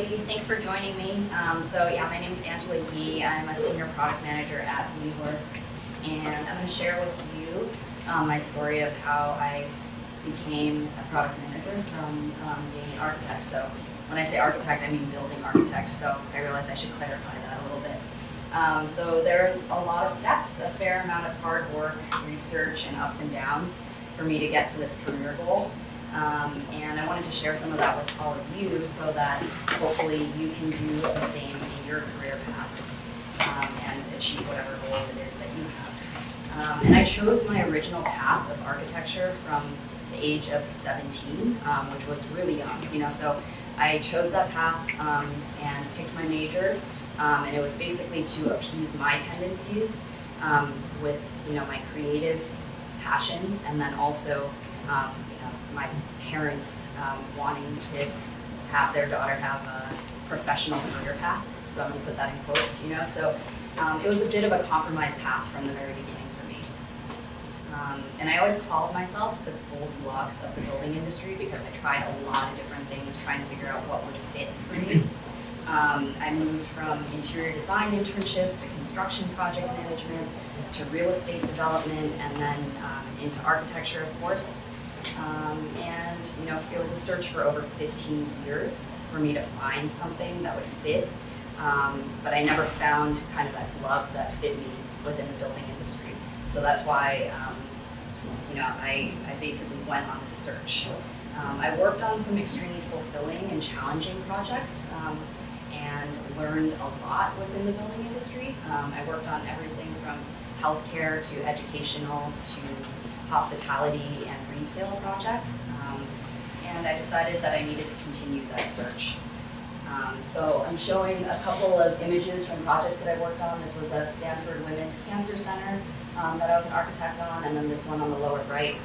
everybody. Thanks for joining me. My name is Angela Yee. I'm a senior product manager at WeWork, and I'm going to share with you my story of how I became a product manager from being an architect. So when I say architect, I mean building architect. So I realized I should clarify that a little bit. So there's a lot of steps, a fair amount of hard work, research, and ups and downs for me to get to this career goal. And I wanted to share some of that with all of you so that hopefully you can do the same in your career path and achieve whatever goals it is that you have. And I chose my original path of architecture from the age of 17, which was really young. So I chose that path and picked my major, and it was basically to appease my tendencies with my creative passions, and then also my parents wanting to have their daughter have a professional career path. So I'm going to put that in quotes, So it was a bit of a compromise path from the very beginning for me. And I always called myself the Goldilocks of the building industry because I tried a lot of different things trying to figure out what would fit for me. I moved from interior design internships to construction project management to real estate development, and then into architecture, of course. It was a search for over 15 years for me to find something that would fit, but I never found kind of that glove that fit me within the building industry. So that's why, I basically went on this search. I worked on some extremely fulfilling and challenging projects and learned a lot within the building industry. I worked on everything from healthcare to educational to hospitality and retail projects, and I decided that I needed to continue that search. So I'm showing a couple of images from projects that I worked on. This was a Stanford Women's Cancer Center that I was an architect on, and then this one on the lower right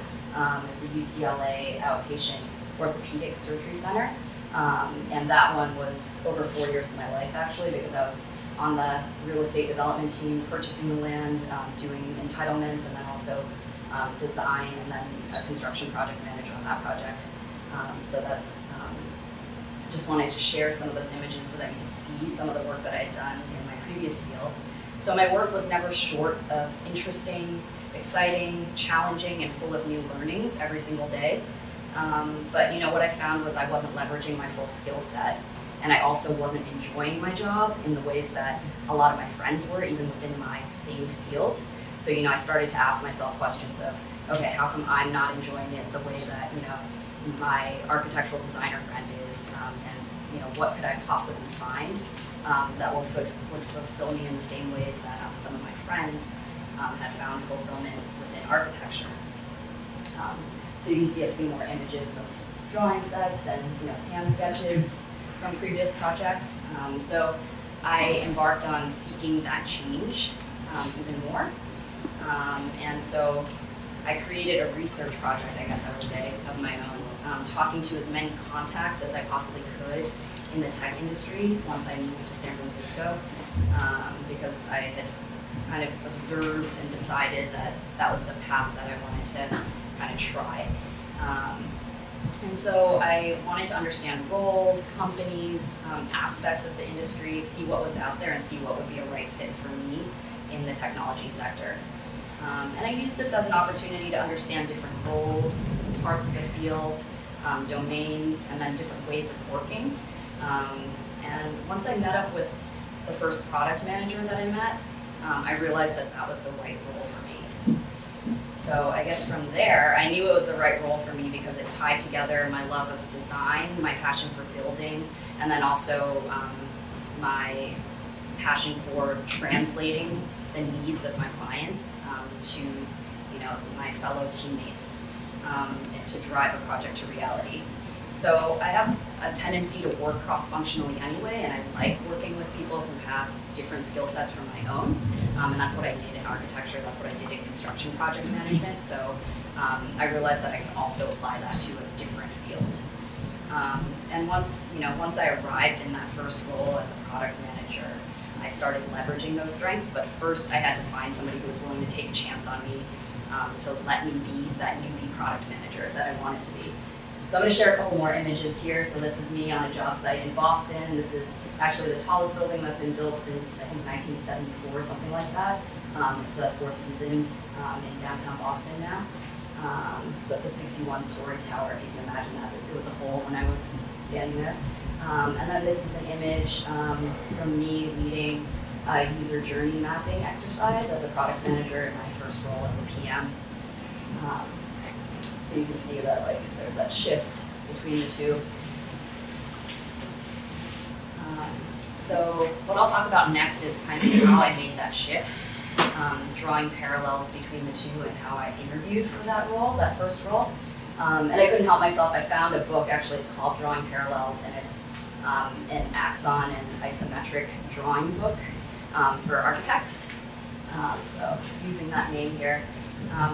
is a UCLA outpatient orthopedic surgery center. And that one was over 4 years of my life, actually, because I was on the real estate development team, purchasing the land, doing entitlements, and then also design, and then a construction project manager on that project. So that's, just wanted to share some of those images so that you could see some of the work that I had done in my previous field. So my work was never short of interesting, exciting, challenging, and full of new learnings every single day. But what I found was I wasn't leveraging my full skill set, and I also wasn't enjoying my job in the ways that a lot of my friends were, even within my same field. So, I started to ask myself questions of, okay, how come I'm not enjoying it the way that, my architectural designer friend is, and, what could I possibly find that would fulfill me in the same ways that some of my friends had found fulfillment within architecture. So you can see a few more images of drawing sets and, hand sketches from previous projects. So I embarked on seeking that change even more. And so I created a research project, I guess I would say, of my own, talking to as many contacts as I possibly could in the tech industry once I moved to San Francisco, because I had kind of observed and decided that that was a path that I wanted to kind of try. And so I wanted to understand roles, companies, aspects of the industry, see what was out there and see what would be a right fit for me in the technology sector. And I used this as an opportunity to understand different roles, parts of the field, domains, and then different ways of working. And once I met up with the first product manager that I met, I realized that that was the right role for me. So I guess from there, I knew it was the right role for me because it tied together my love of design, my passion for building, and then also my passion for translating the needs of my clients to my fellow teammates to drive a project to reality. So I have a tendency to work cross-functionally anyway, and I like working with people who have different skill sets from my own, and that's what I did in architecture, that's what I did in construction project management, so I realized that I can also apply that to a different field. And once I arrived in that first role as a product manager, I started leveraging those strengths, but first I had to find somebody who was willing to take a chance on me to let me be that newbie product manager that I wanted to be. So I'm going to share a couple more images here. So this is me on a job site in Boston. This is actually the tallest building that's been built since, I think, 1974, something like that. It's the Four Seasons in downtown Boston now. So it's a 61-story tower, if you can imagine that. It was a hole when I was standing there. And then this is an image from me leading a user journey mapping exercise as a product manager in my first role as a PM. So you can see that there's that shift between the two. So what I'll talk about next is kind of how I made that shift, drawing parallels between the two and how I interviewed for that role, that first role. And I couldn't help myself. I found a book, actually, it's called Drawing Parallels, and it's an axon and isometric drawing book for architects. So using that name here.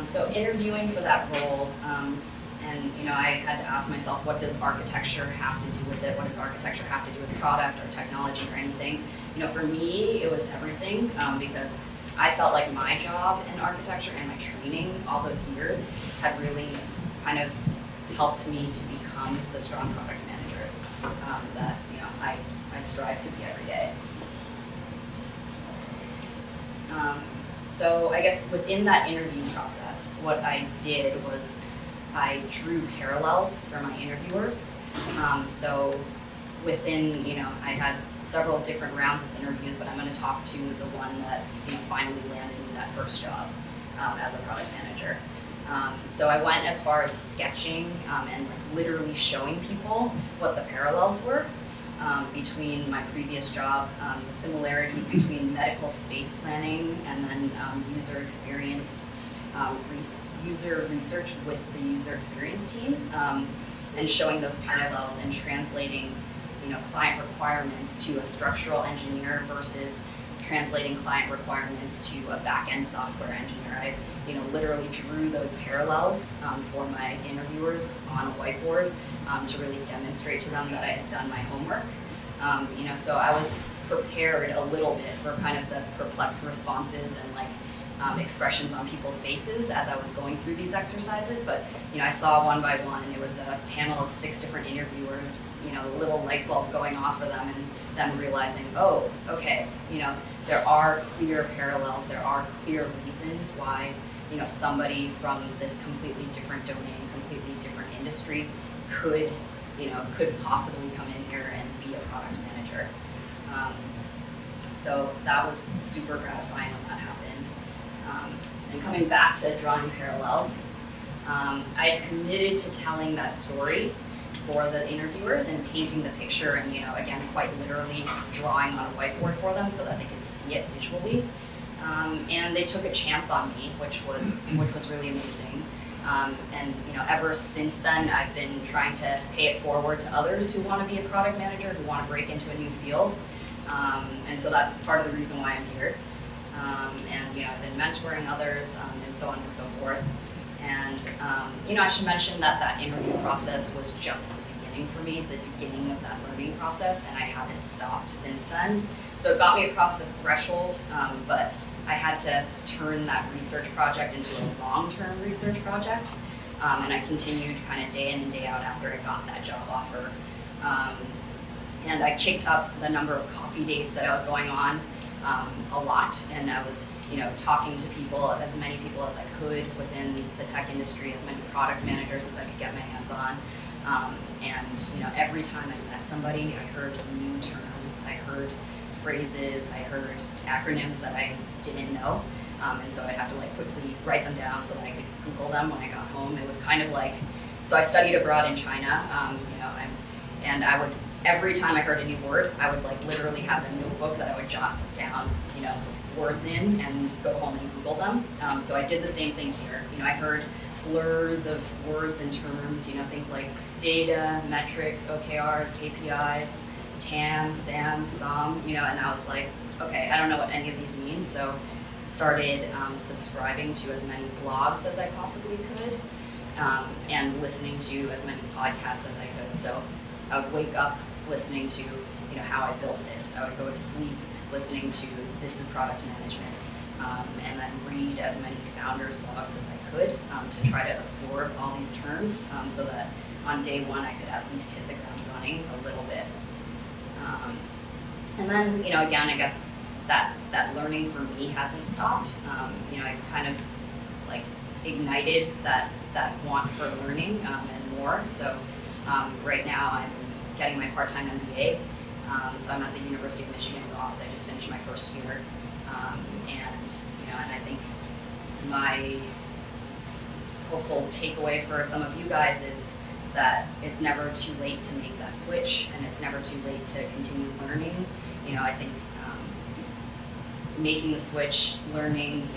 So interviewing for that role, and I had to ask myself, what does architecture have to do with it? What does architecture have to do with product or technology or anything? For me, it was everything, because I felt like my job in architecture and my training all those years had really kind of helped me to become the strong product manager that I strive to be every day. So I guess within that interview process, what I did was I drew parallels for my interviewers. So within, I had several different rounds of interviews, but I'm going to talk to the one that finally landed me that first job as a product manager. So I went as far as sketching and literally showing people what the parallels were between my previous job, the similarities between medical space planning and then user experience, user research with the user experience team, and showing those parallels and translating client requirements to a structural engineer versus translating client requirements to a back-end software engineer. I literally drew those parallels for my interviewers on a whiteboard to really demonstrate to them that I had done my homework. So I was prepared a little bit for kind of the perplexed responses and expressions on people's faces as I was going through these exercises. But I saw one by one, it was a panel of 6 different interviewers, a little light bulb going off for them, and them realizing, oh, okay, there are clear parallels, there are clear reasons why somebody from this completely different domain, completely different industry could possibly come in here and be a product manager. So that was super gratifying when that happened. And coming back to drawing parallels, I had committed to telling that story for the interviewers and painting the picture and, again, quite literally drawing on a whiteboard for them so that they could see it visually. And they took a chance on me, which was really amazing. And ever since then, I've been trying to pay it forward to others who want to be a product manager, who want to break into a new field. And so that's part of the reason why I'm here. And I've been mentoring others and so on and so forth. And I should mention that that interview process was just the beginning for me, the beginning of that learning process, and I haven't stopped since then. So it got me across the threshold, but I had to turn that research project into a long-term research project, and I continued kind of day in and day out after I got that job offer. And I kicked up the number of coffee dates that I was going on a lot, and I was talking to people, as many people as I could within the tech industry, as many product managers as I could get my hands on. And every time I met somebody, I heard new terms, I heard phrases, I heard acronyms that I didn't know, and so I'd have to quickly write them down so that I could Google them when I got home. It was kind of so I studied abroad in China, and I would, every time I heard a new word, I would literally have a notebook that I would jot down, words in and go home and Google them. So I did the same thing here. I heard blurs of words and terms, things like data, metrics, OKRs, KPIs, TAM, SAM, SOM, and I was like, okay, I don't know what any of these mean, so started subscribing to as many blogs as I possibly could, and listening to as many podcasts as I could. So I would wake up listening to how I built this. I would go to sleep listening to This is Product Management, and then read as many founders blogs as I could to try to absorb all these terms so that on day one I could at least hit the ground running a little bit. And then, again, I guess that learning for me hasn't stopped. It's kind of like ignited that want for learning and more. So right now I'm getting my part-time MBA. So I'm at the University of Michigan Ross. I just finished my first year. And I think my hopeful takeaway for some of you guys is that it's never too late to make that switch, and it's never too late to continue learning. I think making the switch, learning,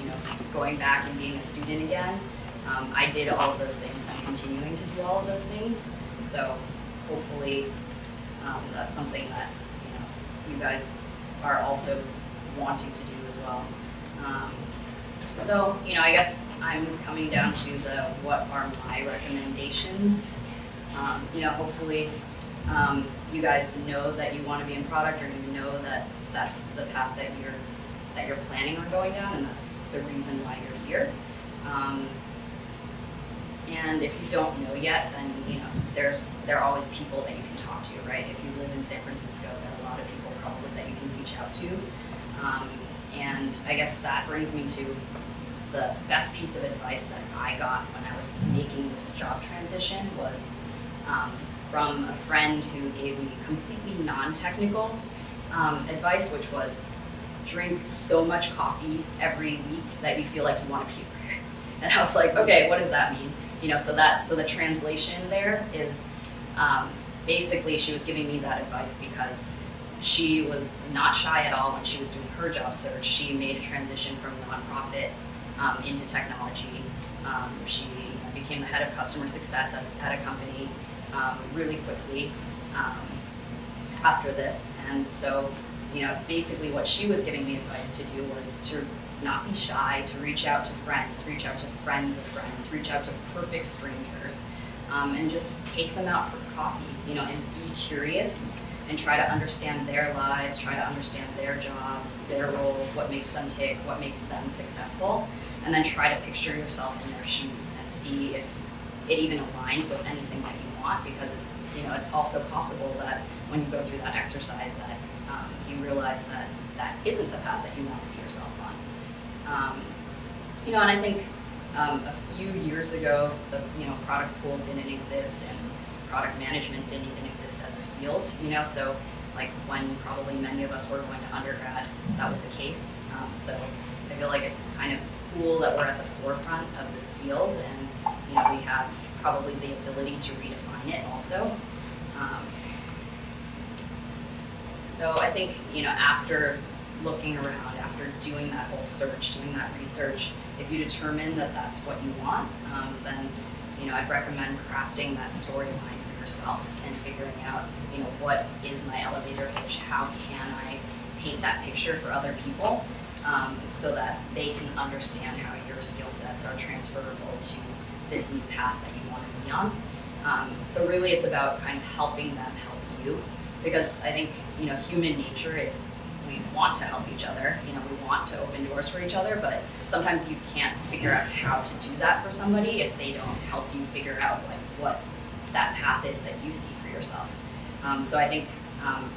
going back and being a student again, I did all of those things. I'm continuing to do all of those things. So hopefully that's something that you guys are also wanting to do as well. So I guess I'm coming down to what are my recommendations. Hopefully you guys know that you want to be in product, or you know that that's the path that you're planning on going down, and that's the reason why you're here. And if you don't know yet, then there are always people that you can talk to, right? If you live in San Francisco, there are a lot of people probably that you can reach out to. And I guess that brings me to the best piece of advice that I got when I was making this job transition was from a friend who gave me completely non-technical advice, which was drink so much coffee every week that you feel like you want to puke. And I was like, okay, what does that mean? So the translation there is basically she was giving me that advice because she was not shy at all when she was doing her job search. She made a transition from nonprofit into technology. She became the head of customer success at a company really quickly after this. And so, basically what she was giving me advice to do was to not be shy, to reach out to friends, reach out to friends of friends, reach out to perfect strangers, and just take them out for coffee, and be curious and try to understand their lives, try to understand their jobs, their roles, what makes them tick, what makes them successful, and then try to picture yourself in their shoes and see if it even aligns with anything that you want, because it's also possible that when you go through that exercise that you realize that that isn't the path that you want to see yourself on. And I think a few years ago, the product school didn't exist, and product management didn't even exist as a field. So like when probably many of us were going to undergrad, that was the case. So I feel like it's kind of cool that we're at the forefront of this field, and we have probably the ability to redefine it also. So I think after looking around, after doing that whole search, doing that research, if you determine that that's what you want, then I'd recommend crafting that storyline for yourself and figuring out what is my elevator pitch, how can I paint that picture for other people, so that they can understand how your skill sets are transferable to this new path that you want to be on. So really it's about kind of helping them help you, because I think human nature is we want to help each other, we want to open doors for each other, but sometimes you can't figure out how to do that for somebody if they don't help you figure out like what that path is that you see for yourself. So I think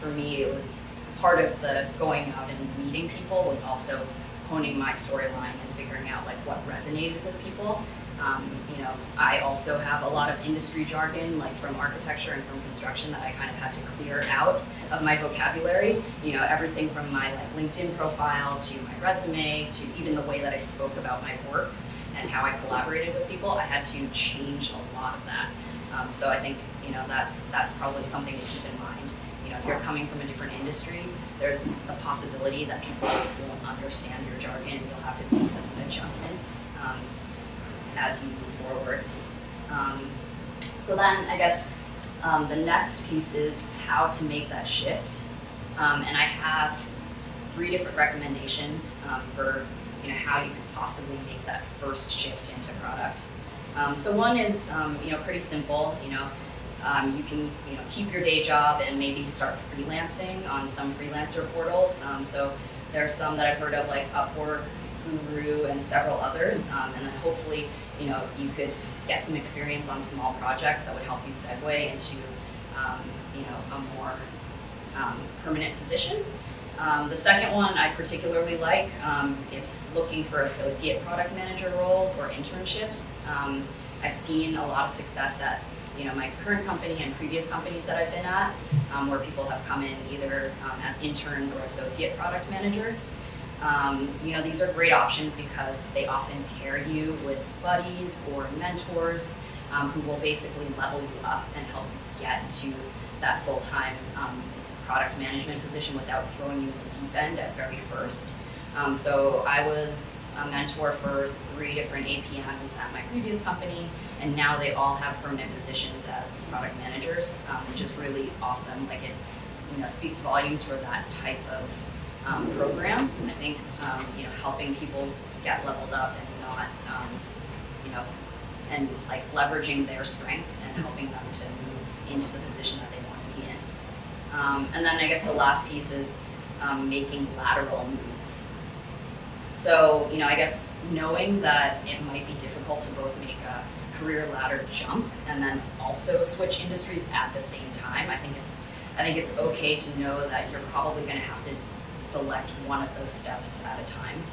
for me it was part of the going out and meeting people was also honing my storyline and figuring out like what resonated with people. I also have a lot of industry jargon, like from architecture and from construction, that I kind of had to clear out of my vocabulary. Everything from my like LinkedIn profile to my resume to even the way that I spoke about my work and how I collaborated with people. I had to change a lot of that. So I think that's probably something to keep in mind. If you're coming from a different industry, there's the possibility that people won't understand your jargon, and you'll have to make some adjustments as you move forward. So then I guess the next piece is how to make that shift. And I have 3 different recommendations for how you could possibly make that first shift into product. So one is pretty simple. You can keep your day job and maybe start freelancing on some freelancer portals. So there are some that I've heard of, like Upwork, Guru, and several others. And then hopefully you could get some experience on small projects that would help you segue into a more permanent position. The second one I particularly like, it's looking for associate product manager roles or internships. I've seen a lot of success at my current company and previous companies that I've been at, where people have come in either as interns or associate product managers. These are great options because they often pair you with buddies or mentors who will basically level you up and help you get to that full-time product management position without throwing you in the deep end at very first. So I was a mentor for 3 different APMs at my previous company, and now they all have permanent positions as product managers, which is really awesome. Like it, speaks volumes for that type of program. I think, helping people get leveled up and not, and like leveraging their strengths and helping them to move into the position that they want to be in. And then I guess the last piece is making lateral moves. So, I guess knowing that it might be difficult to both make a career ladder jump and then also switch industries at the same time, I think it's okay to know that you're probably going to have to select one of those steps at a time.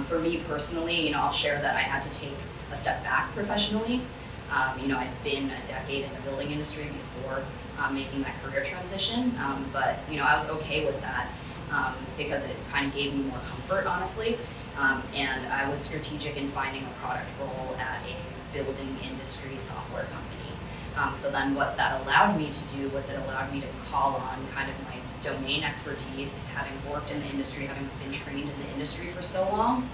For me personally, I'll share that I had to take a step back professionally. I'd been a decade in the building industry before making that career transition, but I was okay with that because it kind of gave me more comfort, honestly. And I was strategic in finding a product role at a building industry software company. So then what that allowed me to do was it allowed me to call on kind of my domain expertise, having worked in the industry, having been trained in the industry for so long,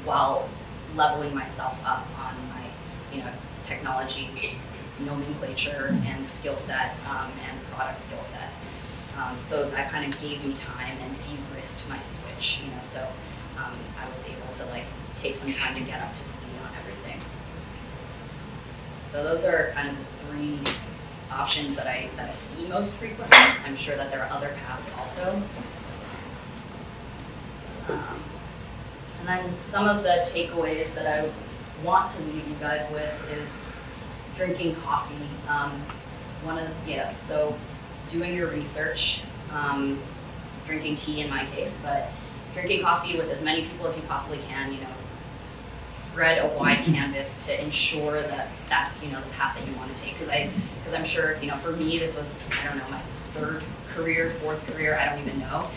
while leveling myself up on my technology nomenclature and skill set and product skill set. So that kind of gave me time and de-risked my switch, so I was able to take some time to get up to speed on everything. So those are kind of the 3 options that I see most frequently. I'm sure that there are other paths also. And then some of the takeaways that I want to leave you guys with is drinking coffee. So doing your research, drinking tea in my case, but drinking coffee with as many people as you possibly can, spread a wide canvas to ensure that that's, the path that you want to take. Because I'm sure, for me, this was, my 3rd career, 4th career, I don't even know.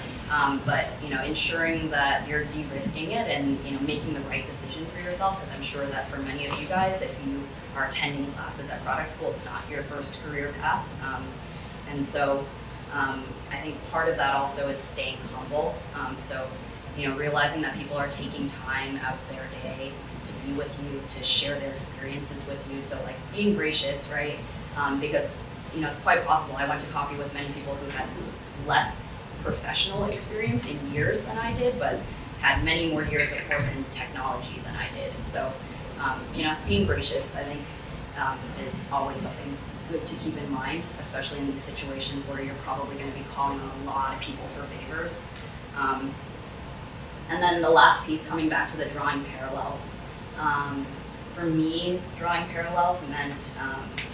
But, ensuring that you're de-risking it and, making the right decision for yourself, because I'm sure that for many of you guys, if you are attending classes at product school, it's not your first career path. And so I think part of that also is staying humble. So, realizing that people are taking time out of their day to be with you, to share their experiences with you. So being gracious, right? Because, it's quite possible. I went to coffee with many people who had less professional experience in years than I did, but had many more years, of course, in technology than I did. So, being gracious, I think, is always something good to keep in mind, especially in these situations where you're probably going to be calling on a lot of people for favors. And then the last piece, coming back to the drawing parallels. For me, drawing parallels meant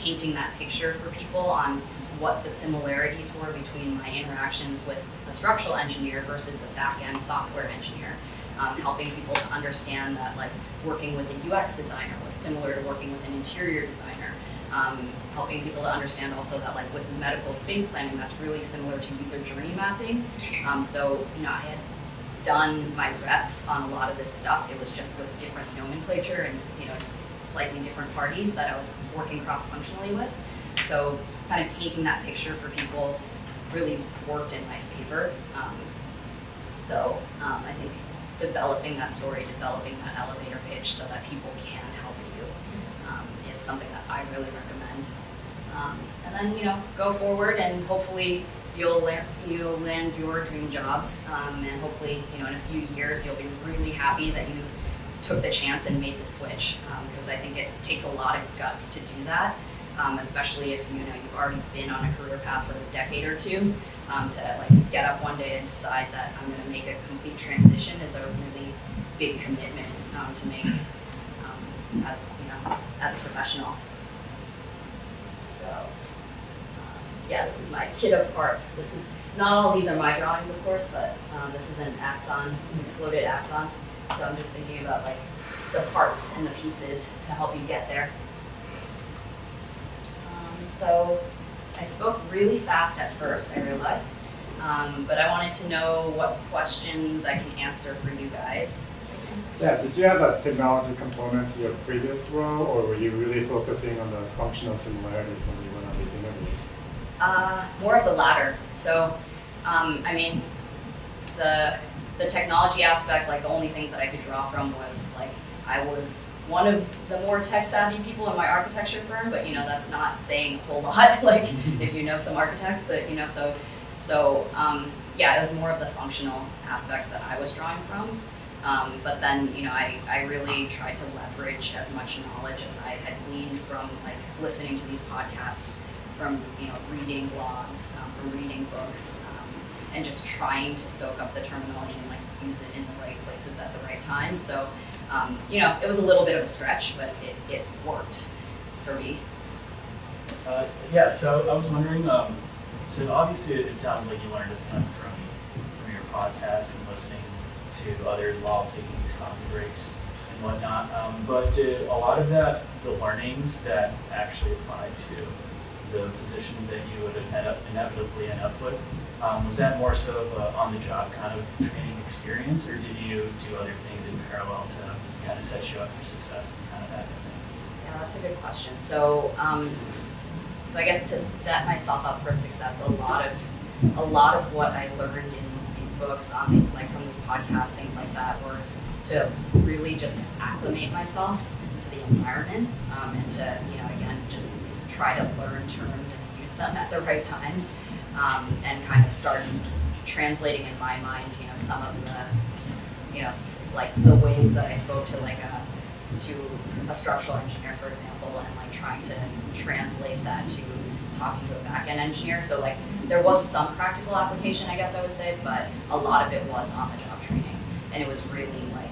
painting that picture for people on what the similarities were between my interactions with a structural engineer versus a back-end software engineer. Helping people to understand that working with a UX designer was similar to working with an interior designer. Helping people to understand also that with medical space planning, that's really similar to user journey mapping. So I had done my reps on a lot of this stuff. It was just with different nomenclature and slightly different parties that I was working cross-functionally with. So kind of painting that picture for people really worked in my favor. I think developing that story, developing that elevator pitch so that people can help you is something that I really recommend. And then go forward and hopefully you'll land your dream jobs, and hopefully in a few years you'll be really happy that you took the chance and made the switch, because I think it takes a lot of guts to do that, especially if you've already been on a career path for a decade or two. To get up one day and decide that I'm going to make a complete transition is a really big commitment to make. as as a professional. So yeah, this is my kit of parts. This is not all of these are my drawings, of course, but this is an axon, exploded axon. So I'm just thinking about like the parts and the pieces to help you get there. So I spoke really fast at first, I realized, but I wanted to know what questions I can answer for you guys. Yeah, did you have a technology component to your previous role, or were you really focusing on the functional similarities when you went on these interviews? More of the latter. So, I mean, the technology aspect, like the only things that I could draw from was like I was one of the more tech savvy people in my architecture firm, but that's not saying a whole lot. Like if you know some architects, yeah, it was more of the functional aspects that I was drawing from. But then, I really tried to leverage as much knowledge as I had gleaned from like listening to these podcasts, from reading blogs, from reading books, and just trying to soak up the terminology and like use it in the right places at the right time. So, it was a little bit of a stretch, but it worked for me. Yeah, so I was wondering, so obviously it sounds like you learned a ton from your podcast and listening to others while taking these coffee breaks and whatnot. But did a lot of the learnings that actually apply to the positions that you would inevitably end up with, was that more so of a on-the-job kind of training experience, or did you do other things in parallel to kind of set you up for success and kind of that kind of thing? Yeah, that's a good question. So, so I guess to set myself up for success, a lot of what I learned in these books, like from these podcasts, things like that, were to really just acclimate myself to the environment, and to again just try to learn terms and use them at the right times, and kind of start translating in my mind, some of the, like the ways that I spoke to to a structural engineer, for example, and like trying to translate that to talking to a back-end engineer. So like there was some practical application, I guess I would say, but a lot of it was on-the-job training, and it was really like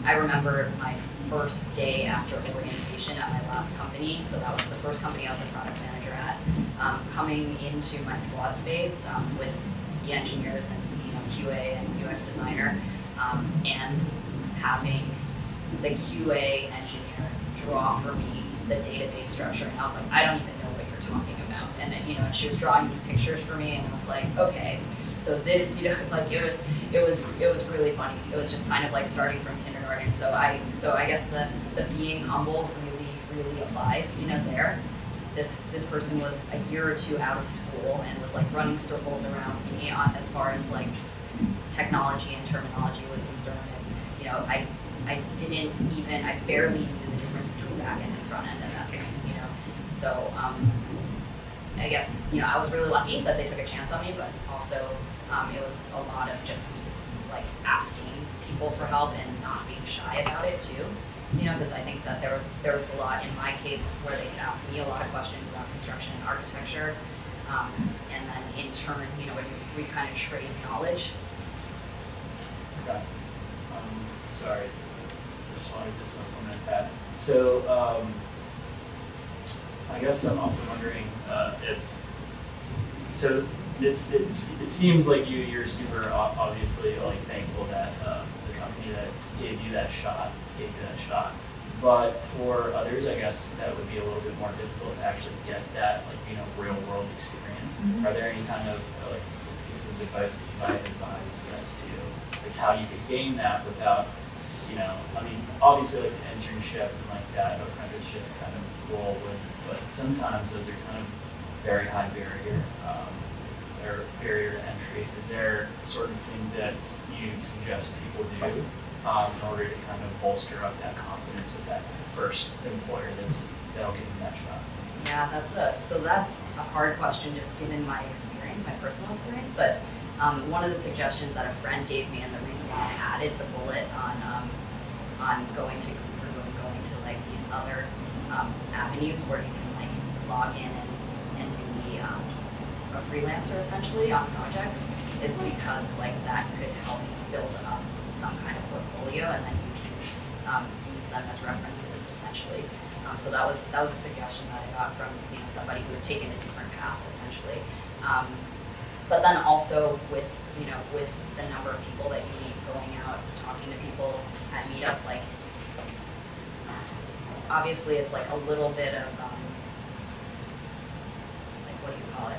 I remember my first day after orientation at my last company, so that was the first company I was a product manager at, coming into my squad space with the engineers and QA and UX designer, and having the QA engineer draw for me the database structure, and I was like, I don't even know what you're talking about, and and she was drawing these pictures for me, and I was like, okay, so this, like it was really funny. It was just kind of like starting from kindergarten. So I guess the being humble really applies, there. This person was a year or two out of school and was like running circles around me on as far as like technology and terminology was concerned. And I barely knew the difference between back end and front end at that point, So I guess, I was really lucky that they took a chance on me, but also it was a lot of just like asking people for help and not being shy about it too. Because I think that there was a lot in my case where they could ask me a lot of questions about construction and architecture, and then in turn, we kind of trade knowledge. Okay. Sorry, I just wanted to supplement that. So, I guess I'm also wondering it seems like you're super obviously like thankful that the company that gave you that shot. But for others, I guess that would be a little bit more difficult to actually get that real world experience. Mm-hmm. Are there any kind of pieces of advice that you might advise as to like how you could gain that without obviously like an internship and like that apprenticeship kind of role but sometimes those are kind of very high barrier to entry. Is there sort of things that you suggest people do in order to kind of bolster up that confidence with that first employer that'll give them that shot? Yeah, that's a hard question just given my experience, my personal experience. But one of the suggestions that a friend gave me, and the reason why I added the bullet on going to Guru and going to like these other avenues where you can like log in and be a freelancer essentially on projects, is because like that could help you build up some kind of portfolio, and then you can use use them as references essentially. So that was a suggestion that I got from somebody who had taken a different path essentially. But then also with the number of people that you meet going out, talking to people at meetups, like obviously it's like a little bit of like what do you call it?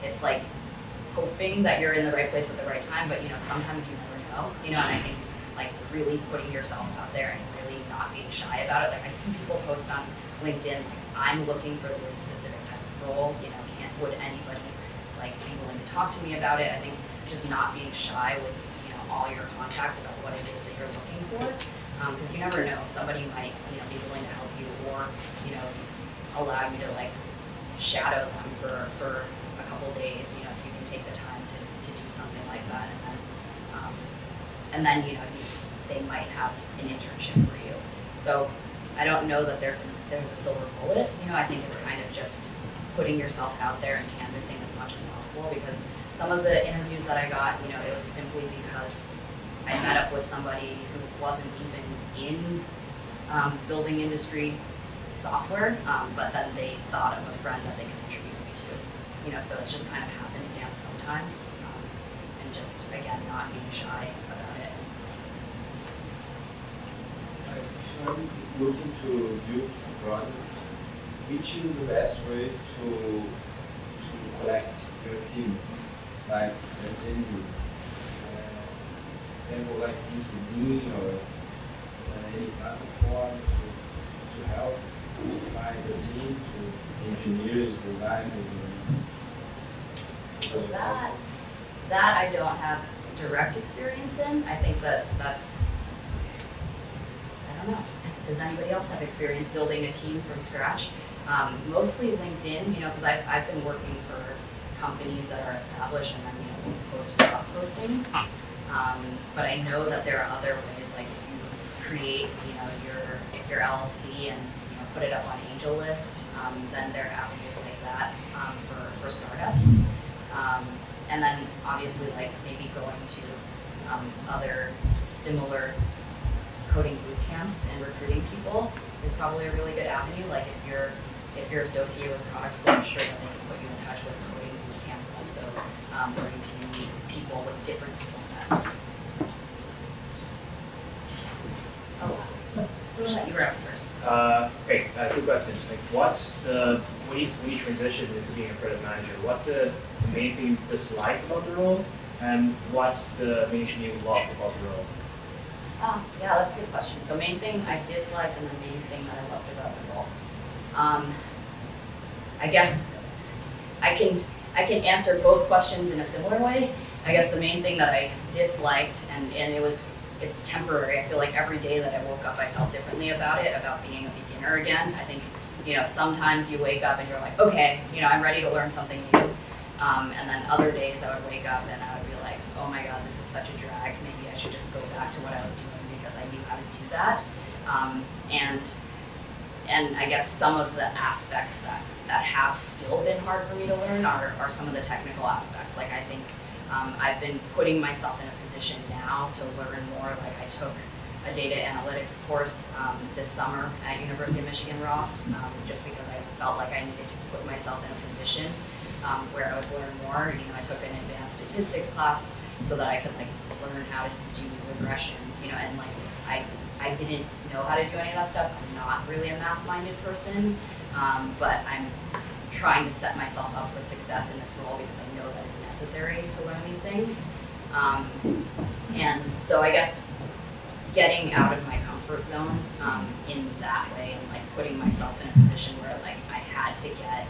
It's like hoping that you're in the right place at the right time, but sometimes you never know. And I think like really putting yourself out there and really not being shy about it. Like I see people post on LinkedIn like I'm looking for this specific type of role. Would anybody like be willing to talk to me about it? I think just not being shy with all your contacts about what it is that you're looking for, because you never know, somebody might be willing to help you, or allow you to like shadow them for a couple days, if you can take the time to do something like that, and then they might have an internship for you. So I don't know that there's a silver bullet. I think it's kind of just putting yourself out there and canvassing as much as possible, because some of the interviews that I got, it was simply because I met up with somebody who wasn't even in building industry software, but then they thought of a friend that they could introduce me to. So it's just kind of happenstance sometimes, and just, again, not being shy about it. So I'm looking to build a product. Which is the best way to collect your team? Like, example like LinkedIn or any platform to help find the team, to engineers, designers. So that I don't have direct experience in. I think that's, I don't know. Does anybody else have experience building a team from scratch? Mostly LinkedIn, because I've been working for companies that are established and then post job postings. But I know that there are other ways, like if you create your LLC and put it up on AngelList, then there are avenues like that for startups. And then obviously like maybe going to other similar coding boot camps and recruiting people is probably a really good avenue. Like if you're associated with Product School, I'm sure that they can put you in touch with coding boot camps also, where you can meet people with different skill sets. So you were up first. Great. Two questions. Like, when you transition into being a product manager, what's the main thing you dislike about the role, and what's the main thing you love about the role? Yeah, that's a good question. So main thing I disliked and the main thing that I loved about the role. I guess I can answer both questions in a similar way. I guess the main thing that I disliked, and it's temporary. I feel like every day that I woke up, I felt differently about it, about being a beginner again. I think, sometimes you wake up and you're like, okay, I'm ready to learn something new. And then other days I would wake up and I would be like, oh my God, this is such a drag. Maybe I should just go back to what I was doing because I knew how to do that. And I guess some of the aspects that have still been hard for me to learn are some of the technical aspects. Like I think I've been putting myself in a position now to learn more. Like I took a data analytics course this summer at University of Michigan Ross, just because I felt like I needed to put myself in a position where I would learn more. I took an advanced statistics class so that I could learn how to do regressions, and I didn't know how to do any of that stuff. I'm not really a math-minded person, but I'm trying to set myself up for success in this role because I know that it's necessary to learn these things. And so I guess getting out of my comfort zone in that way, and putting myself in a position where I had to get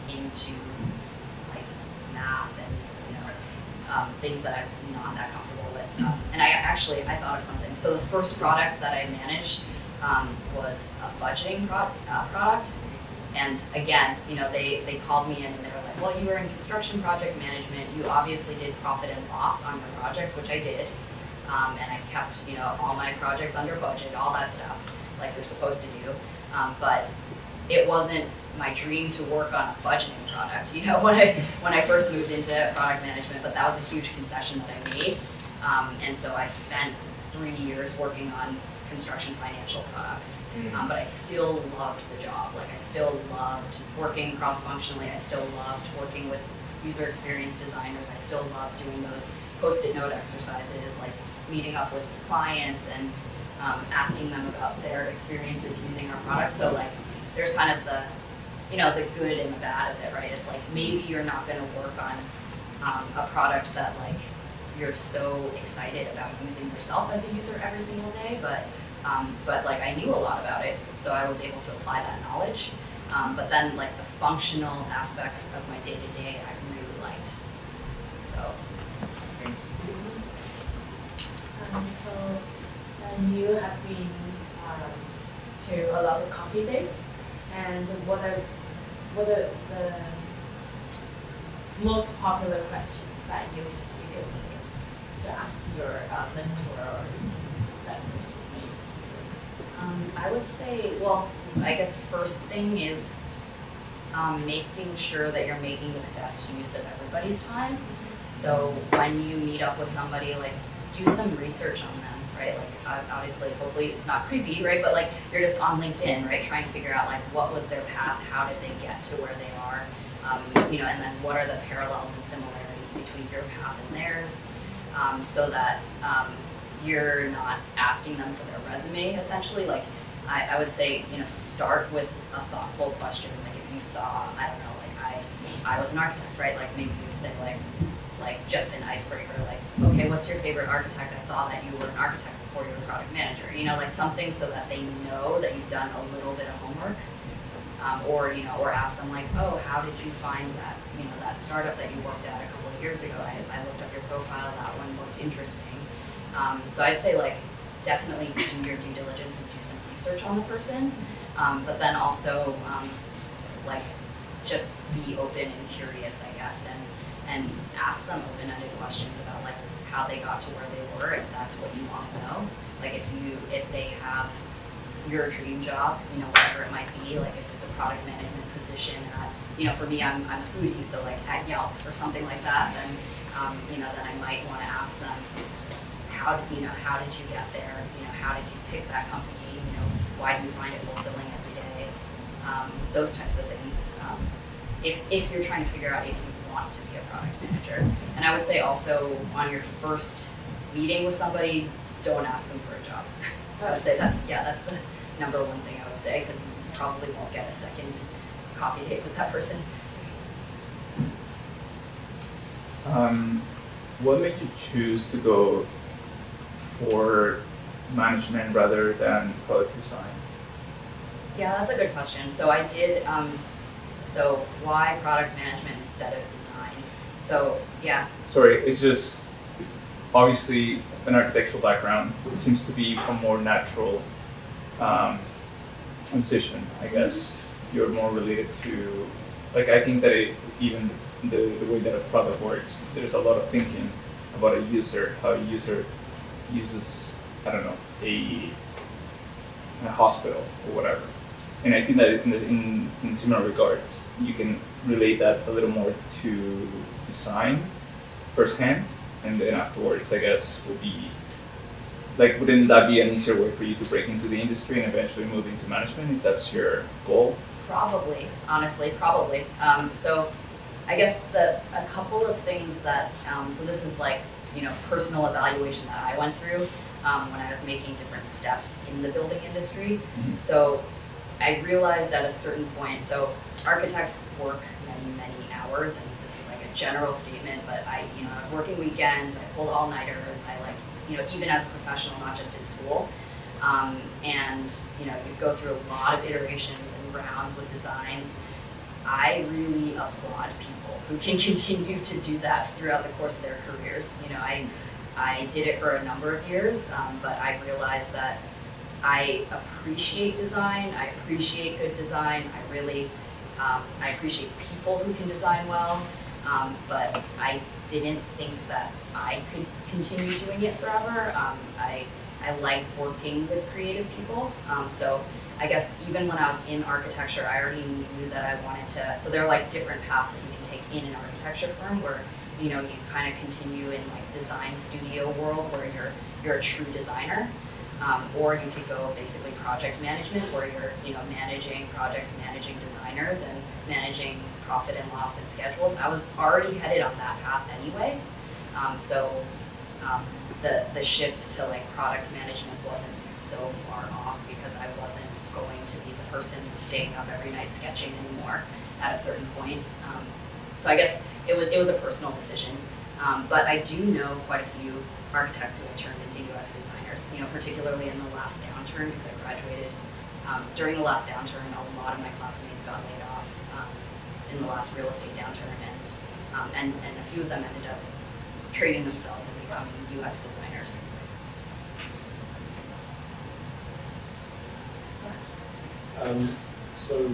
into math and things that I'm not that comfortable with. And I thought of something. So the first product that I managed was a budgeting product. And again, they called me in and they were like, well, you were in construction project management. You obviously did profit and loss on your projects, which I did. And I kept, all my projects under budget, all that stuff, like you're supposed to do. But it wasn't my dream to work on a budgeting product, when I first moved into product management, but that was a huge concession that I made. And so I spent 3 years working on construction financial products. Mm. But I still loved the job. Like I still loved working cross-functionally. I still loved working with user experience designers. I still loved doing those post-it note exercises, like meeting up with clients and asking them about their experiences using our products. So like there's kind of the, you know, the good and the bad of it, right? It's like maybe you're not going to work on a product that like you're so excited about using yourself as a user every single day, but like I knew a lot about it, so I was able to apply that knowledge. But then like the functional aspects of my day-to-day I really liked. So Thanks. So you have been to a lot of coffee dates, and what are the most popular questions that you could think of to ask your mentor or that person? I would say, well, I guess first thing is making sure that you're making the best use of everybody's time. So when you meet up with somebody, like do some research on them, right? Like obviously, hopefully it's not creepy, right? But like you're just on LinkedIn, right? Trying to figure out like what was their path, how did they get to where they are, you know, and then what are the parallels and similarities between your path and theirs, so that you're not asking them for their resume, essentially. Like, I would say, you know, start with a thoughtful question. Like, if you saw, I don't know, like, I was an architect, right? Like, maybe you would say, like just an icebreaker, like, okay, what's your favorite architect? I saw that you were an architect before you were a product manager. You know, like something so that they know that you've done a little bit of homework. Or, you know, or ask them, like, oh, how did you find that, you know, that startup that you worked at a couple of years ago? I looked up your profile, that one looked interesting. So I'd say like definitely do your due diligence and do some research on the person, but then also like just be open and curious, I guess, and ask them open-ended questions about like how they got to where they were, if that's what you want to know. Like if they have your dream job, you know, whatever it might be, like if it's a product management position at, you know, for me, I'm a foodie, so like at Yelp or something like that, then you know, then I might want to ask them, how did you get there? You know, how did you pick that company? You know, why do you find it fulfilling every day? Those types of things. If you're trying to figure out if you want to be a product manager. And I would say also on your first meeting with somebody, don't ask them for a job. I would say that's the number one thing I would say, because you probably won't get a second coffee date with that person. What made you choose to go for management rather than product design? Yeah, that's a good question. So I did, so why product management instead of design? So yeah. Sorry, it's just obviously an architectural background seems to be a more natural transition, I guess. You're more related to, like, I think that even the way that a product works, there's a lot of thinking about a user, how a user uses, I don't know, a hospital or whatever. And I think that in similar regards, you can relate that a little more to design firsthand, and then afterwards, I guess, will be, like, wouldn't that be an easier way for you to break into the industry and eventually move into management if that's your goal? Probably, honestly, probably. So I guess a couple of things that, so this is like, you know, personal evaluation that I went through when I was making different steps in the building industry. Mm-hmm. So I realized at a certain point, so architects work many hours, and this is like a general statement, but I was working weekends, I pulled all-nighters, I like, you know, even as a professional, not just in school. And, you know, you go through a lot of iterations and rounds with designs. I really applaud people who can continue to do that throughout the course of their careers. You know, I did it for a number of years, but I realized that I appreciate design, I appreciate good design, I appreciate people who can design well, but I didn't think that I could continue doing it forever. I like working with creative people, so I guess even when I was in architecture, I already knew that I wanted to, so there are like different paths that you can take in an architecture firm where you know, you kind of continue in like design studio world where you're a true designer. Or you could go basically project management where you're, you know, managing projects, managing designers, and managing profit and loss and schedules. I was already headed on that path anyway. The shift to like product management wasn't so far off because I wasn't going to be the person staying up every night sketching anymore at a certain point. So I guess it was a personal decision. But I do know quite a few architects who have turned into UX designers, you know, particularly in the last downturn because I graduated. During the last downturn, a lot of my classmates got laid off in the last real estate downturn, and a few of them ended up training themselves and becoming UX designers. So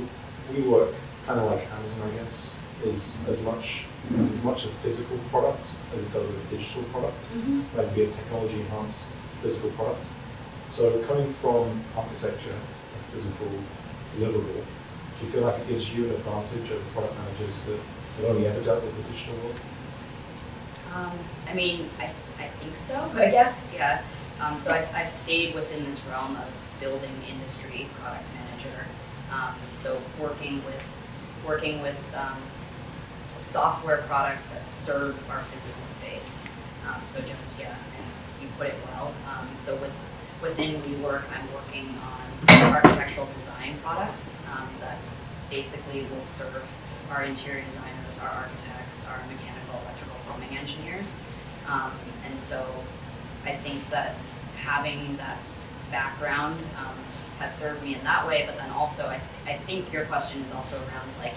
WeWork, kind of like Amazon, I guess, is as much a physical product as it does a digital product. That would be a technology enhanced physical product. So coming from architecture, a physical deliverable, do you feel like it gives you an advantage over product managers that have only ever dealt with the digital world? I mean, I think so, I guess, yeah. So I've stayed within this realm of building industry product manager. So working with software products that serve our physical space. So just, yeah, you put it well. So within WeWork, I'm working on architectural design products that basically will serve our interior designers, our architects, our mechanical, electrical, plumbing engineers. And so I think that having that background has served me in that way, but then also I think your question is also around like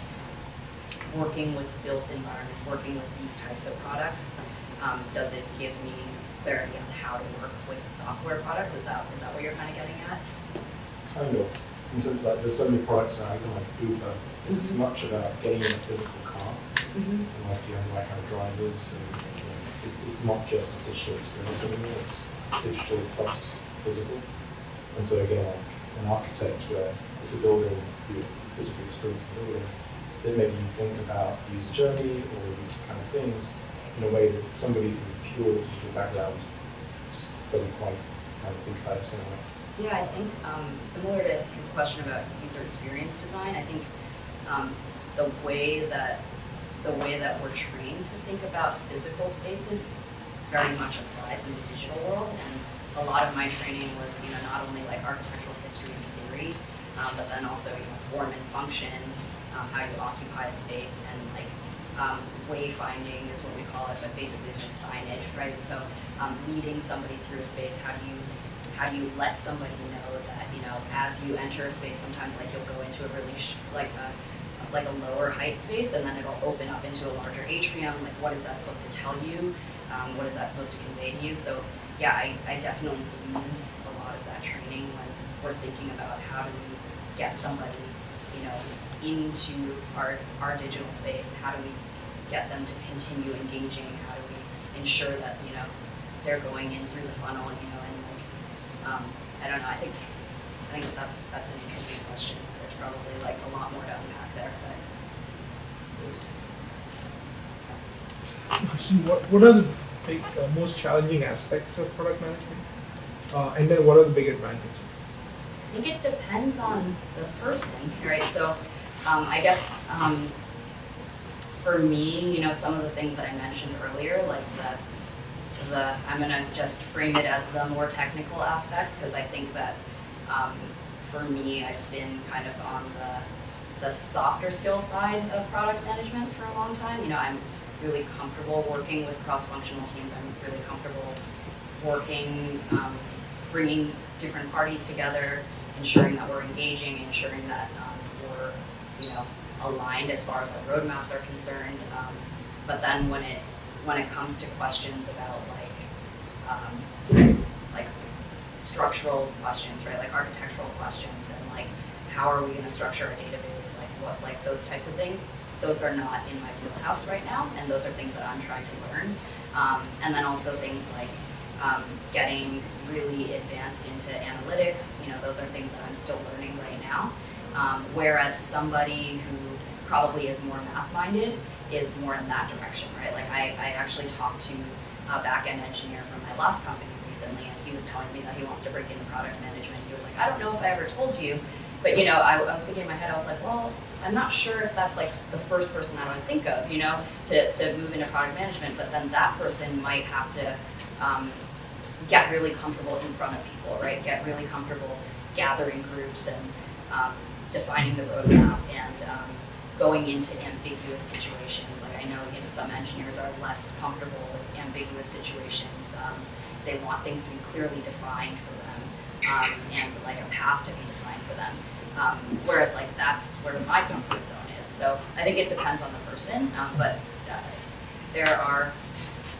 working with built environments, working with these types of products. Does it give me clarity on how to work with software products? Is that what you're kind of getting at? Kind of. In the sense that there's so many products now, even like Uber, is as much about getting in a physical car, and like you have the right kind of drivers, and it's not just a digital experience anymore, it's digital plus physical. And so again, like an architect where it's a building, you physically experience the building, then maybe you think about the user journey or these kind of things in a way that somebody from a pure digital background just doesn't quite kind of think about it the same way. Yeah, I think similar to his question about user experience design, I think the way that we're trained to think about physical spaces very much applies in the digital world. And a lot of my training was, you know, not only like architectural history and theory, but then also, you know, form and function, how you occupy a space, and like wayfinding is what we call it, but basically it's just signage, right? So leading somebody through a space, how do you let somebody know that, you know, as you enter a space, sometimes like you'll go into a really like a lower height space, and then it'll open up into a larger atrium. Like, what is that supposed to tell you? What is that supposed to convey to you? So yeah, I definitely use a lot of that training when we're thinking about how do we get somebody, you know, into our digital space. How do we get them to continue engaging? How do we ensure that, you know, they're going in through the funnel, you know, and like I don't know. I think that's an interesting question. There's probably like a lot more to unpack there, but. What are the big, most challenging aspects of product management? And then what are the big advantages? I think it depends on the person, right? So I guess for me, you know, some of the things that I mentioned earlier, like the I'm gonna just frame it as the more technical aspects, because I think that for me, I've been kind of on the softer skill side of product management for a long time. You know, I'm really comfortable working with cross-functional teams. I'm really comfortable working, bringing different parties together, ensuring that we're engaging, ensuring that we're, you know, aligned as far as our roadmaps are concerned. But then when it comes to questions about like structural questions, right? Like architectural questions, and like how are we going to structure a database, like those types of things. Those are not in my wheelhouse right now, and those are things that I'm trying to learn. And then also things like getting really advanced into analytics. You know, those are things that I'm still learning right now. Whereas somebody who probably is more math-minded is more in that direction, right? Like I actually talked to a back-end engineer from my last company recently, and he was telling me that he wants to break into product management. He was like, I don't know if I ever told you, but you know, I was thinking in my head, I was like, well, I'm not sure if that's like the first person I would think of, you know, to move into product management, but then that person might have to get really comfortable in front of people, right? Get really comfortable gathering groups and defining the roadmap and going into ambiguous situations. Like I know, you know, some engineers are less comfortable with ambiguous situations. They want things to be clearly defined for them and like a path to be defined for them. Whereas like that's where my comfort zone is. So I think it depends on the person, but there are,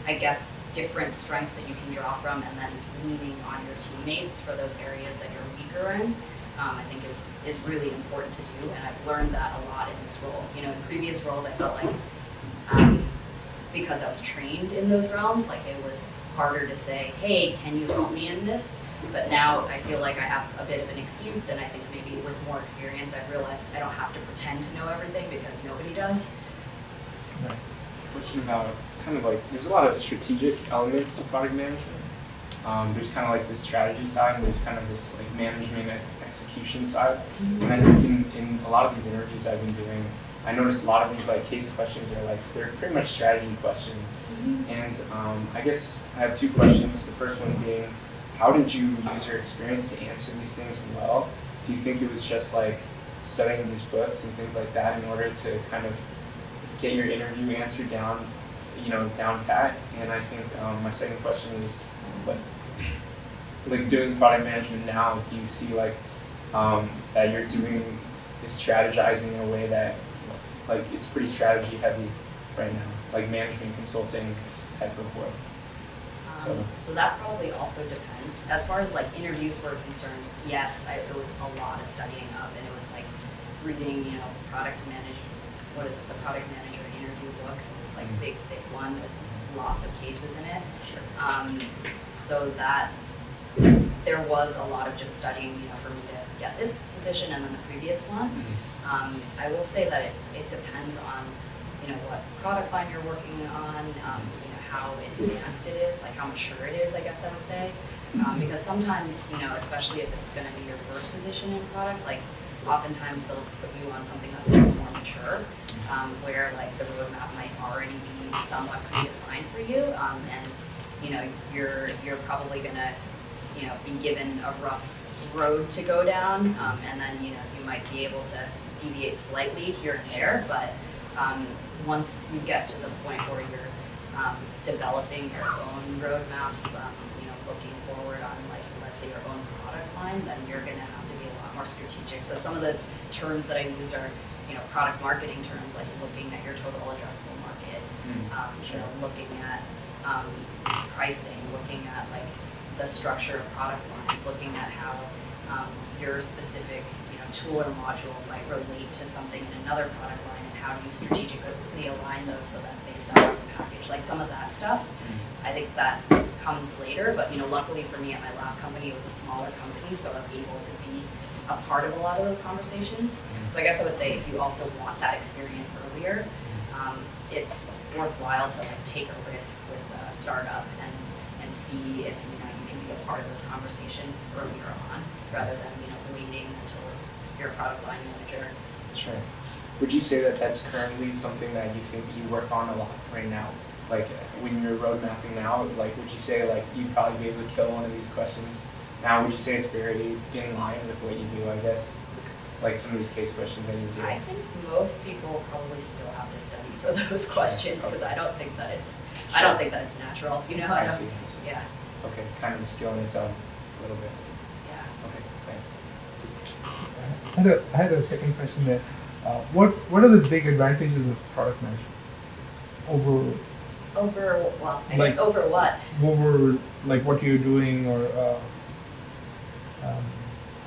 I guess, different strengths that you can draw from, and then leaning on your teammates for those areas that you're weaker in. I think is really important to do, and I've learned that a lot in this role. You know, in previous roles, I felt like because I was trained in those realms, like it was harder to say, hey, can you help me in this? But now I feel like I have a bit of an excuse, and I think maybe with more experience, I've realized I don't have to pretend to know everything because nobody does. Question about kind of like, there's a lot of strategic elements to product management. There's kind of like this strategy side, and there's kind of this like management execution side. And I think in a lot of these interviews I've been doing, I noticed a lot of these like case questions are like, they're pretty much strategy questions. And I guess I have two questions. The first one being, how did you use your experience to answer these things well? Do you think it was just like studying these books and things like that in order to kind of get your interview answer down, you know, down pat? And I think my second question is, like doing product management now, do you see like that you're doing this strategizing in a way that like it's pretty strategy heavy right now, like management consulting type of work? So that probably also depends. As far as like interviews were concerned, yes, it was a lot of studying up, and it was like reading, you know, the product manager interview book. It was like a big, thick one with lots of cases in it. Sure. So that there was a lot of just studying, you know, for me to get this position and then the previous one. I will say that it depends on, you know, what product line you're working on, you know, how advanced it is, like how mature it is, I guess I would say. Because sometimes, you know, especially if it's going to be your first position in product, like oftentimes they'll put you on something that's a little more mature, where like the roadmap might already be somewhat predefined for you, and you know, you're probably going to, you know, be given a rough road to go down, and then, you know, you might be able to deviate slightly here and there, but once you get to the point where you're developing your own roadmaps, you know, looking forward on, like, let's say your own product line, then you're going to have to be a lot more strategic. So some of the terms that I used are, you know, product marketing terms, like looking at your total addressable market, you know, looking at pricing, looking at like the structure of product lines, looking at how your specific, you know, tool or module might relate to something in another product line, and how do you strategically align those so that they sell as a package. Like some of that stuff, I think that comes later, but you know, luckily for me at my last company, it was a smaller company, so I was able to be a part of a lot of those conversations. So I guess I would say if you also want that experience earlier, it's worthwhile to like take a risk with a startup and see if, you know, you can be a part of those conversations earlier on, rather than, you know, waiting until you're a product line manager. Sure. Would you say that that's currently something that you think you work on a lot right now? Like when you're road mapping now, like would you say like you'd probably be able to kill one of these questions now? Would you say it's very in line with what you do, I guess? Like some of these case questions that you do? I think most people probably still have to study for those questions, because I don't think that it's natural, you know? I see. Yeah. Okay, kind of a skill in its own a little bit. Yeah. Okay, thanks. I had a second question there. What are the big advantages of product management over Well, I guess over what? over like what you're doing, or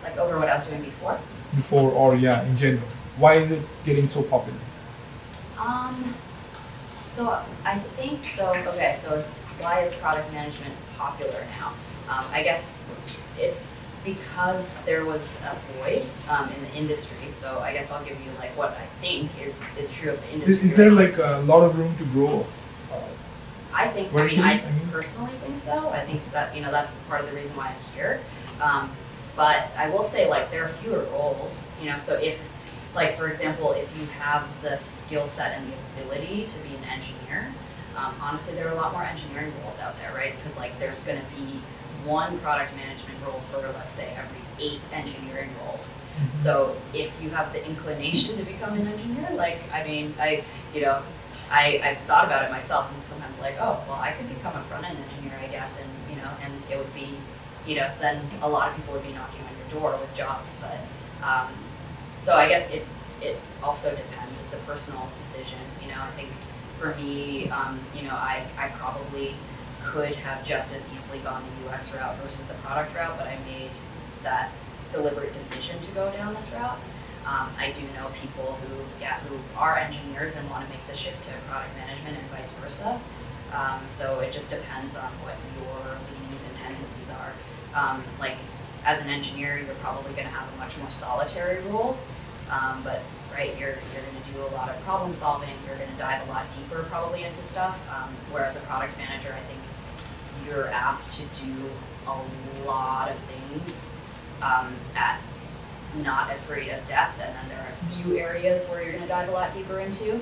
Like over what I was doing before? before, or yeah, in general? Why is it getting so popular? So I think so. Okay, so why is product management popular now? I guess it's because there was a void in the industry. So I guess I'll give you like what I think is true of the industry. Is there It's like a lot of room to grow? I think, Vertically, I I mean? personally think so. I think that, that's part of the reason why I'm here. But I will say, like, there are fewer roles, so if, like, for example, if you have the skill set and the ability to be an engineer, honestly, there are a lot more engineering roles out there, right? Because, like, there's going to be one product management role for, let's say, every 8 engineering roles. So if you have the inclination to become an engineer, like, I mean, I've thought about it myself, and sometimes like, oh, well, I could become a front-end engineer, I guess, and and it would be, then a lot of people would be knocking on your door with jobs. But so I guess it also depends. It's a personal decision. I think for me, I probably could have just as easily gone the UX route versus the product route, but I made that deliberate decision to go down this route. I do know people who are engineers and want to make the shift to product management and vice versa. So it just depends on what your leanings and tendencies are. Like as an engineer, you're probably going to have a much more solitary role, but right, you're going to do a lot of problem solving. You're going to dive a lot deeper probably into stuff. Whereas a product manager, I think you're asked to do a lot of things at not as great of depth, and then there are a few areas where you're going to dive a lot deeper into,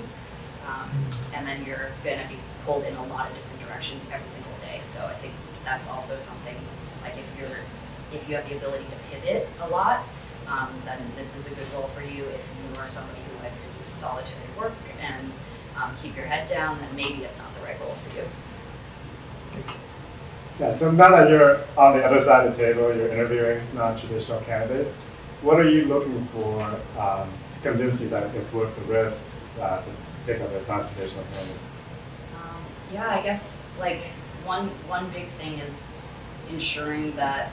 and then you're going to be pulled in a lot of different directions every single day. So I think that's also something, like if you have the ability to pivot a lot, then this is a good role for you. If you are somebody who likes to do solitary work and keep your head down, then maybe it's not the right role for you. Yeah, so now that you're on the other side of the table, you're interviewing non-traditional candidates, what are you looking for to convince you that it's worth the risk to take up this non-traditional candidate? Yeah, I guess like one big thing is ensuring that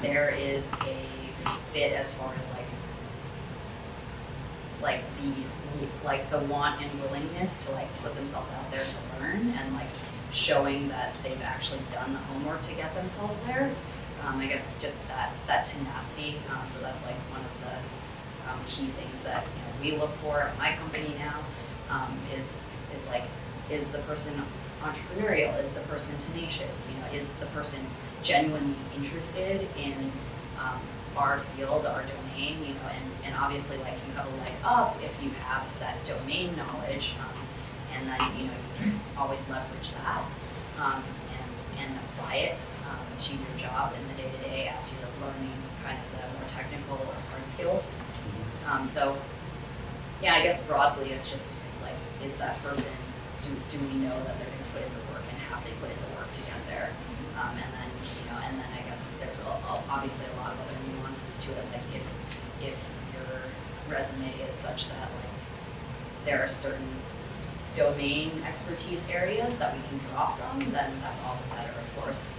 there is a fit as far as the want and willingness to put themselves out there to learn, and showing that they've actually done the homework to get themselves there. I guess just that tenacity. So that's one of the key things that we look for at my company now. Is the person entrepreneurial? Is the person tenacious? Is the person genuinely interested in our field, our domain? And obviously you have a leg up if you have that domain knowledge, and then you can always leverage that and apply it to your job in the day-to-day as you're learning kind of the more technical or hard skills. So yeah, I guess broadly it's is that person, do we know that they're going to put in the work, and have they put in the work to get there? And then I guess there's obviously a lot of other nuances to it. If your resume is such that there are certain domain expertise areas that we can draw from, then that's all the better, of course.